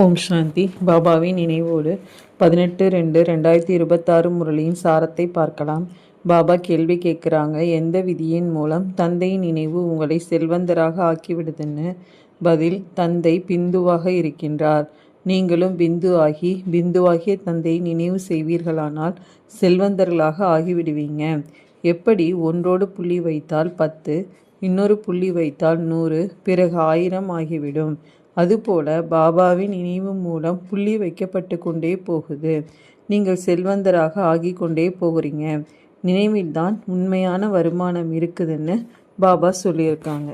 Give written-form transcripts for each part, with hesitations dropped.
ஓம் சாந்தி. பாபாவின் நினைவோடு 18-2-2026 முரளியின் சாரத்தை பார்க்கலாம். பாபா கேள்வி கேட்குறாங்க, எந்த விதியின் மூலம் தந்தையின் நினைவு உங்களை செல்வந்தராக ஆக்கிவிடுதுன்னு. பதில், தந்தை பிந்துவாக இருக்கின்றார். நீங்களும் பிந்துவாகிய தந்தையை நினைவு செய்வீர்களானால் செல்வந்தர்களாக ஆகிவிடுவீங்க. எப்படி ஒன்றோடு புள்ளி வைத்தால் 10, இன்னொரு புள்ளி வைத்தால் 100, பிறகு 1000 ஆகிவிடும். அதுபோல பாபாவின் நினைவு மூலம் புள்ளி வைக்கப்பட்டு கொண்டே போகுது. நீங்கள் செல்வந்தராக ஆகிக்கொண்டே போகிறீங்க. நினைவில்தான் உண்மையான வருமானம் இருக்குதுன்னு பாபா சொல்லியிருக்காங்க.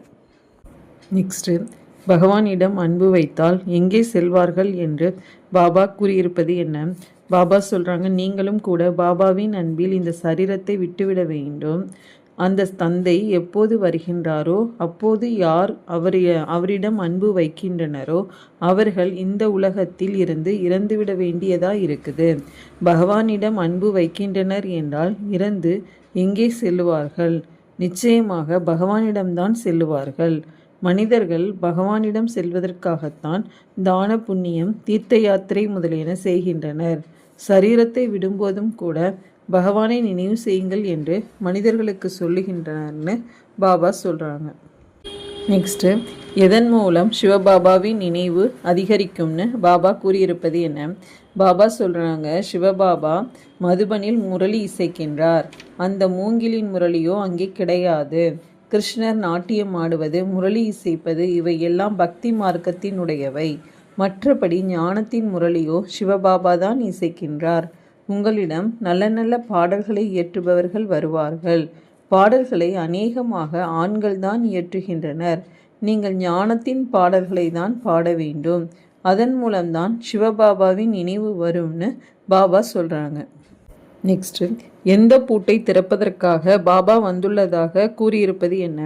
நெக்ஸ்ட்டு, பகவானிடம் அன்பு வைத்தால் எங்கே செல்வார்கள் என்று பாபா கூறியிருப்பது என்ன? பாபா சொல்கிறாங்க, நீங்களும் கூட பாபாவின் அன்பில் இந்த சரீரத்தை விட்டுவிட வேண்டும். அந்த தந்தை எப்போது வருகின்றாரோ அப்போது யார் அவரிடம் அன்பு வைக்கின்றனரோ அவர்கள் இந்த உலகத்தில் இருந்து இறந்துவிட வேண்டியதா இருக்குது. பகவானிடம் அன்பு வைக்கின்றனர் என்றால் இறந்து எங்கே செல்லுவார்கள்? நிச்சயமாக பகவானிடம்தான் செல்லுவார்கள். மனிதர்கள் பகவானிடம் செல்வதற்காகத்தான் தான புண்ணியம், தீர்த்த யாத்திரை முதலியன செய்கின்றனர். சரீரத்தை விடும்போதும் கூட பகவானை நினைவு செய்யுங்கள் என்று மனிதர்களுக்கு சொல்லுகின்றனர்னு பாபா சொல்கிறாங்க. நெக்ஸ்ட்டு, எதன் மூலம் சிவபாபாவின் நினைவு அதிகரிக்கும்னு பாபா கூறியிருப்பது என்ன? பாபா சொல்கிறாங்க, சிவபாபா மதுபனில் முரளி இசைக்கின்றார். அந்த மூங்கிலின் முரளியோ அங்கே கிடையாது. கிருஷ்ணர் நாட்டியம் ஆடுவது, முரளி இசைப்பது இவையெல்லாம் பக்தி மார்க்கத்தினுடையவை. மற்றபடி ஞானத்தின் முரளியோ சிவபாபா தான் இசைக்கின்றார். உங்களிடம் நல்ல நல்ல பாடல்களை இயற்றுபவர்கள் வருவார்கள். பாடல்களை அநேகமாக ஆண்கள்தான் இயற்றுகின்றனர். நீங்கள் ஞானத்தின் பாடல்களை தான் பாட வேண்டும். அதன் மூலம்தான் சிவபாபாவின் நினைவு வரும்னு பாபா சொல்கிறாங்க. நெக்ஸ்ட்டு, எந்த பூட்டை திறப்பதற்காக பாபா வந்துள்ளதாக கூறியிருப்பது என்ன?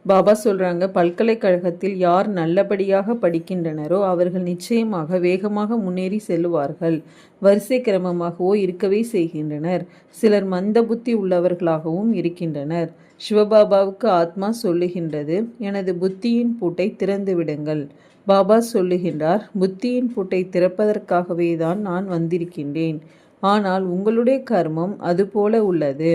பாபா சொல்கிறாங்க, பல்கலைக்கழகத்தில் யார் நல்லபடியாக படிக்கின்றனரோ அவர்கள் நிச்சயமாக வேகமாக முன்னேறி செல்லுவார்கள். வரிசை கிரமமாகவோ இருக்கவே செய்கின்றனர். சிலர் மந்த புத்தி உள்ளவர்களாகவும் இருக்கின்றனர். சிவபாபாவுக்கு ஆத்மா சொல்லுகின்றது, எனது புத்தியின் பூட்டை திறந்து விடுங்கள். பாபா சொல்லுகின்றார், புத்தியின் பூட்டை திறப்பதற்காகவே தான் நான் வந்திருக்கின்றேன். ஆனால் உங்களுடைய கர்மம் அதுபோல உள்ளது.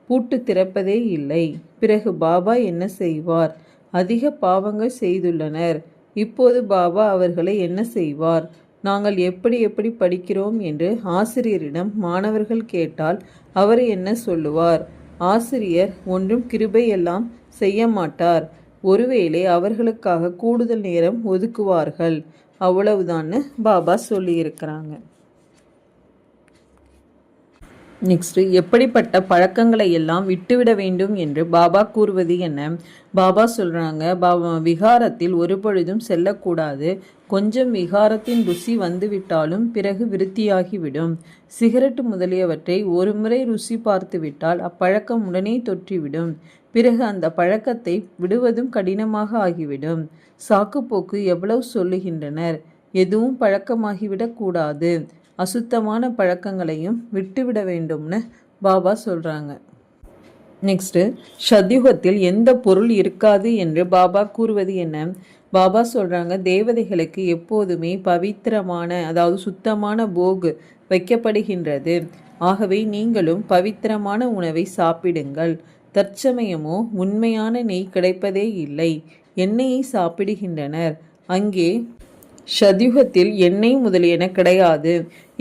பூட்டு திறப்பதே இல்லை. பிறகு பாபா என்ன செய்வார்? அதிக பாவங்கள் செய்துள்ளனர். இப்போது பாபா அவர்களை என்ன செய்வார்? நாங்கள் எப்படி எப்படி படிக்கிறோம் என்று ஆசிரியரிடம் மாணவர்கள் கேட்டால் அவர் என்ன சொல்லுவார்? ஆசிரியர் ஒன்றும் கிருபை எல்லாம் செய்ய மாட்டார். ஒருவேளை அவர்களுக்காக கூடுதல் நேரம் ஒதுக்குவார்கள். அவ்வளவுதான்னு பாபா சொல்லியிருக்கிறாங்க. நெக்ஸ்ட்டு, எப்படிப்பட்ட பழக்கங்களை எல்லாம் விட்டுவிட வேண்டும் என்று பாபா கூறுவது என்ன? பாபா சொல்கிறாங்க, விகாரத்தில் ஒரு பொழுதும் செல்லக்கூடாது. கொஞ்சம் விகாரத்தின் ருசி வந்துவிட்டாலும் பிறகு விருத்தியாகிவிடும். சிகரெட் முதலியவற்றை ஒரு முறை ருசி பார்த்துவிட்டால் அப்பழக்கம் உடனே தொற்றிவிடும். பிறகு அந்த பழக்கத்தை விடுவதும் கடினமாக ஆகிவிடும். சாக்குப்போக்கு எவ்வளவு சொல்லுகின்றனர். எதுவும் பழக்கமாகிவிடக்கூடாது. அசுத்தமான பழக்கங்களையும் விட்டுவிட வேண்டும்னு பாபா சொல்கிறாங்க. நெக்ஸ்ட்டு, சத்யுகத்தில் எந்த பொருள் இருக்காது என்று பாபா கூறுவது என்ன? பாபா சொல்கிறாங்க, தேவதைகளுக்கு எப்போதுமே பவித்திரமான, அதாவது சுத்தமான போக் வைக்கப்படுகின்றது. ஆகவே நீங்களும் பவித்திரமான உணவை சாப்பிடுங்கள். தற்சமயமோ உண்மையான நெய் கிடைப்பதே இல்லை. எண்ணெயை சாப்பிடுகின்றனர். அங்கே சத்யுகத்தில் எண்ணெய் முதலியன கிடையாது.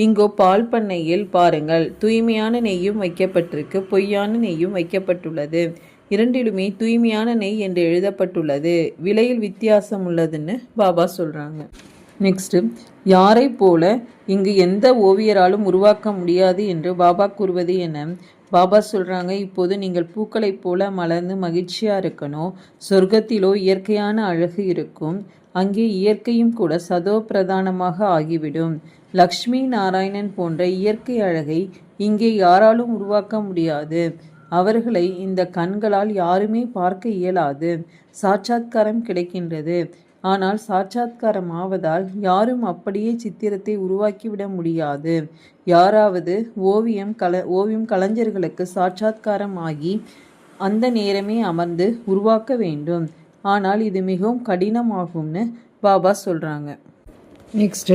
இங்கோ பால் பண்ணையில் பாருங்கள், தூய்மையான நெய்யும் வைக்கப்பட்டிருக்கு, பொய்யான நெய்யும் வைக்கப்பட்டுள்ளது. இரண்டிலுமே தூய்மையான நெய் என்று எழுதப்பட்டுள்ளது. விலையில் வித்தியாசம் உள்ளதுன்னு பாபா சொல்கிறாங்க. நெக்ஸ்ட்டு, யாரை போல இங்கு எந்த ஓவியராலும் உருவாக்க முடியாது என்று பாபா கூறுவது என்ன? பாபா சொல்கிறாங்க, இப்போது நீங்கள் பூக்களைப் போல மலர்ந்து மகிழ்ச்சியாக இருக்கணும். சொர்க்கத்திலோ இயற்கையான அழகு இருக்கும். அங்கே இயற்கையும் கூட சதோ பிரதானமாக ஆகிவிடும். லக்ஷ்மி நாராயணன் போன்ற இயற்கை அழகை இங்கே யாராலும் உருவாக்க முடியாது. அவர்களை இந்த கண்களால் யாருமே பார்க்க இயலாது. சாட்சாத்காரம் கிடைக்கின்றது. ஆனால் சாட்சாத்காரம் ஆவதால் யாரும் அப்படியே சித்திரத்தை உருவாக்கிவிட முடியாது. யாராவது ஓவியம் கலைஞர்களுக்கு சாட்சாத்காரம் ஆகி அந்த நேரமே அமர்ந்து உருவாக்க வேண்டும். ஆனால் இது மிகவும் கடினமாகும்னு பாபா சொல்கிறாங்க. நெக்ஸ்ட்டு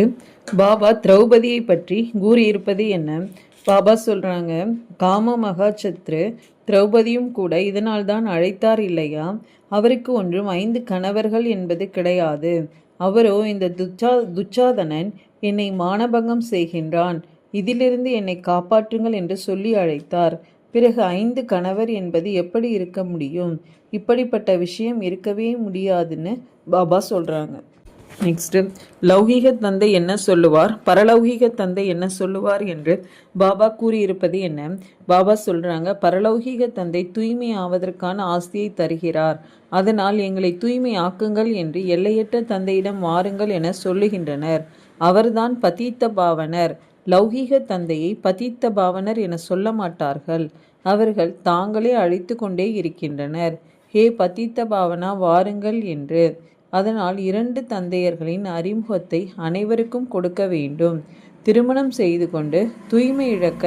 பாபா திரௌபதியை பற்றி கூறியிருப்பது என்ன? பாபா சொல்கிறாங்க, காம மகாசத்ரு திரௌபதியும் கூட இதனால் தான் அழைத்தார் இல்லையா? அவருக்கு ஒன்றும் 5 கணவர்கள் என்பது கிடையாது. அவரோ இந்த துச்சாதனன் என்னை மானபங்கம் செய்கின்றான், இதிலிருந்து என்னை காப்பாற்றுங்கள் என்று சொல்லி அழைத்தார். பிறகு 5 கணவர் என்பது எப்படி இருக்க முடியும்? இப்படிப்பட்ட விஷயம் இருக்கவே முடியாதுன்னு பாபா சொல்கிறாங்க. நெக்ஸ்ட்டு லௌகீக தந்தை என்ன சொல்லுவார், பரலௌகீக தந்தை என்ன சொல்லுவார் என்று பாபா கூறியிருப்பது என்ன? பாபா சொல்கிறாங்க, பரலௌகீக தந்தை தூய்மை ஆவதற்கான ஆஸ்தியை தருகிறார். அதனால் எங்களை தூய்மை ஆக்குங்கள் என்று எல்லையற்ற தந்தையிடம் வாருங்கள் என சொல்லுகின்றனர். அவர்தான் பதீத்த பாவனர். லௌகீக தந்தையை பதீத்த பாவனர் என சொல்ல மாட்டார்கள். அவர்கள் தாங்களே அழைத்து கொண்டே இருக்கின்றனர், ஹே பதீத்த பாவனா வாருங்கள் என்று. அதனால் 2 தந்தையர்களின் அறிமுகத்தை அனைவருக்கும் கொடுக்க வேண்டும். திருமணம் செய்து கொண்டு தூய்மை இழக்க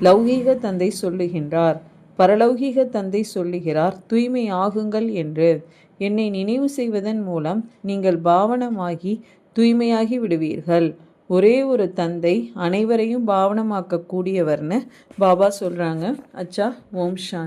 லௌகீக தந்தை சொல்லுகின்றார். பரலௌகீக தந்தை சொல்லுகிறார், தூய்மை ஆகுங்கள் என்று. என்னை நினைவு செய்வதன் மூலம் நீங்கள் பாவனமாகி தூய்மையாகி விடுவீர்கள். ஒரே ஒரு தந்தை அனைவரையும் பாவனமாக்க கூடியவர்னு பாபா சொல்கிறாங்க. அச்சா, ஓம் சாந்தி.